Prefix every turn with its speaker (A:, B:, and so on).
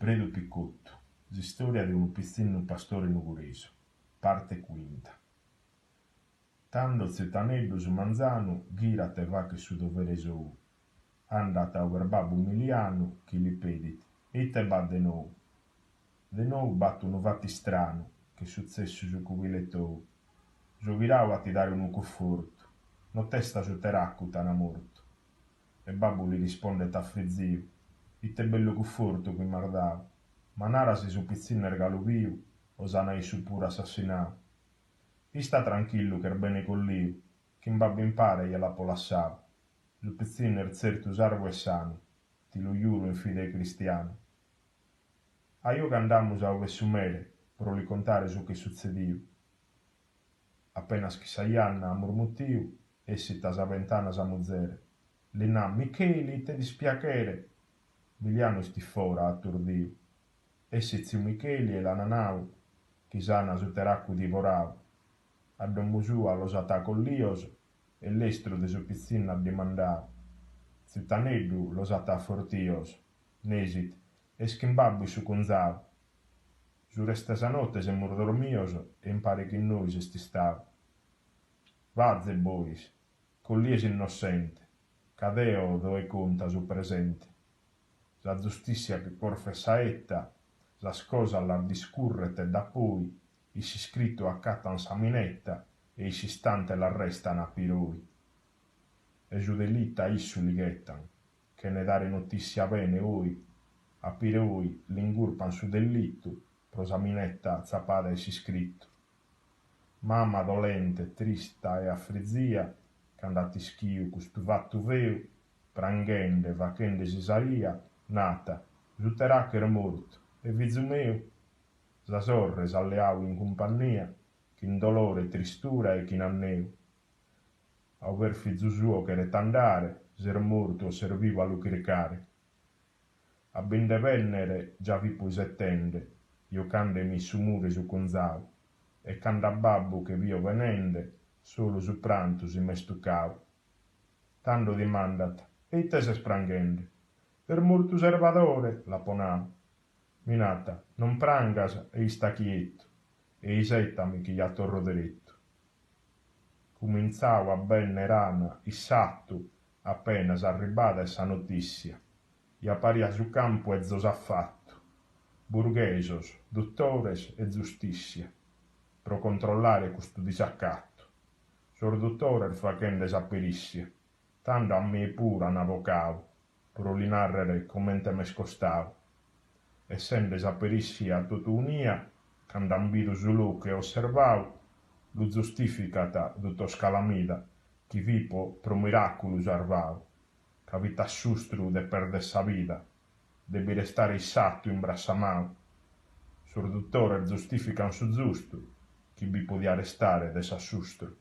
A: Predu Piccotto, storia di un pizzino pastore nugureso, parte quinta. Tando zetaneddu su manzanu, ghira te va che su dovere sou. Andata a babbo umiliano, chi li pedit, e te va de nou. De nou battono vatti strano, che successo su cubiletou. Giovirau a ti dare un conforto, no testa su teraccuta na morto. E babbo gli risponde t'affrizzio, ite bello conforto qui mardau, ma nara se su pizzino regalo viu, osanai su pure assassinau. I sta tranquillo che bene coll'iu, che in babbo impare gliela polassau. Su pizzino certo sarvo e sano, ti lo giuro in fide cristiano. A io che andamus a ove su mere, pro li contare su che succediu. Appena schisaianna a murmutiu, essi tasaventana sa muzzere. Linà, Micheli, te dispiacere. Biliano sti fora atturdiu. Essi ziu Micheli e la nanau, chisana su teraccu divorau. A don Musua lo sata collios e l'estro de su pizzina addimandau. Ziu Taneddu lo sata fortios, nesit, e schimbabbi su conzau. Su resta notte se murdormios e impare che noi se sti stau. Vazze bois, collies innocente, cadeo dove conta su presente. La giustizia che corfe saetta, la scosa alla discurrete da poi, i si scritto accattan sa minetta e i si stante l'arrestano a piroi. E giù dell'ita issu lighettan, che ne dare notizia bene oi, a piroi l'ingurpan su dell'itto, prosa minetta zapada e si scritto. Mamma dolente, trista e affrizzia, che andati schiu custu vattu veu, pranghende, vachende si saria, nata, giuterà che era morto, e vizu meu, sa sorre s'alleau in compagnia, che in dolore, tristura e chin anneu. A ver fizu suo che retandare, ser morto o ser vivo a lu cricare. A bende vennere già vi puisettende, io candemi su mure su conzau, e canda babbo che vio venende, solo su pranto si me stuccau. Tando dimandat, e te se spranghende, per morto servadore, la ponau. Minata, non prangas e sta quietto, e isettami chi gli attorro dritto. Cominzau a benne rana, issattu, appena s'arribada essa notizia, e apparia su campo e zos affatto, burghesos, dottores e giustizia, pro controllare questo disaccatto. Sor dottore facende sapperissia, tanto a me pure un avvocau, pro li narrere commente me scostau. Essendo sapperissia a tutunia, cand'ambiru su lu che osservau, lu giustificata tutto scalamida, chi vipo pro miraculu sarvau, ca vita sustru de perde sa vida, debi restare issattu in brassamau. Sur dottore giustifican su giustu, chi vi podia restare de s'assustru.